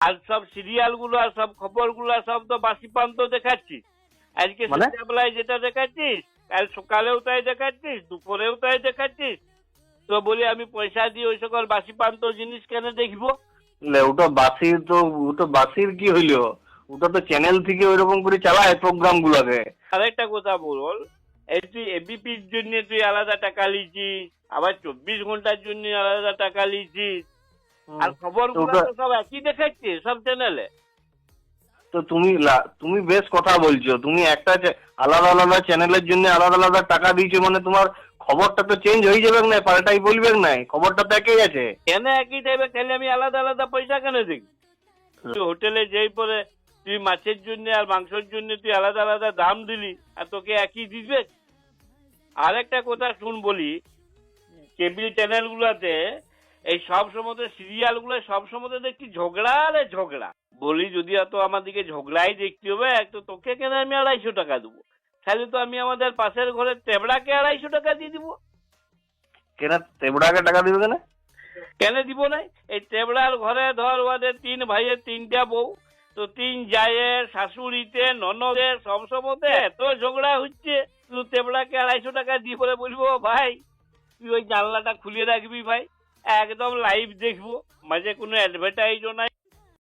আর সব সিরিয়াল গুলো আর সব খবর গুলো সব তো বাসি পান্ত দেখাচ্ছিস। আজকে মানে? সন্ধ্যাবেলায় যেটা দেখাচ্ছিস, কাল সকালেও তাই দেখাচ্ছিস, দুপুরেও তাই দেখাচ্ছিস। তো বলি আমি পয়সা দিয়ে ওই সকল বাসি পান্ত জিনিস কেন দেখবো? ওটা বাসির তো, ওটা বাসির কি হইলো? ওটা তো চ্যানেল থেকে ওইরকম করে চালায় প্রোগ্রাম গুলাকে। আরেকটা কথা বল, এই তুই এবিপির জন্য তুই আলাদা টাকা লিছিস, আবার 24 ঘন্টার জন্য আলাদা টাকা লিছিস, আর খবর তো গুলো ওটা তো সব একই দেখাচ্ছে সব চ্যানেলে। তো তুমি বেশ কথা বলছো, তুমি একটা আলাদা আলাদা চ্যানেলের জন্য আলাদা আলাদা টাকা দিয়েছো, মানে তোমার খবরটা তো চেঞ্জ হয়ে যাবে না, পাল্টাই বলবে না, খবরটা তো একই আছে। কেন একই টাইপের? তাহলে আমি আলাদা আলাদা পয়সা কেন দেখি? তুই হোটেলে যেই পরে তুই মাছের জন্য আর মাংসের জন্য তুই আলাদা আলাদা দাম দিলি, আর তোকে একই দিবে? আরেকটা কথা শুন বলি, কেবল চ্যানেল গুলাতে এই সব সময় সিরিয়াল গুলো সব সময় দেখছি ঝগড়া আরে ঝগড়া। বলি যদি এত আমাদেরকে ঝগড়াই দেখতে হবে, তো তোকে কেন আমি 250 টাকা দেবো? তাহলে তো আমি আমাদের পাশের ঘরের তেবড়াকে 250 টাকা দিয়ে দিব। কেন তেবড়াকে টাকা দিবে কেন? কেন দিব নাই? এই তেবড়ার ঘরে ধর ওদের 3 ভাইয়ের 3টা বউ, তো 3 জায়ের শাশুড়িতে ননদের সব সময় এত ঝগড়া হচ্ছে, তুই তেবড়াকে 250 টাকা দিয়ে পরে বলবো ভাই তুই ওই জানলাটা খুলে রাখবি ভাই, একদম লাইভ দেখবো, মাঝে কোনো অ্যাডভার্টাইজও নাই।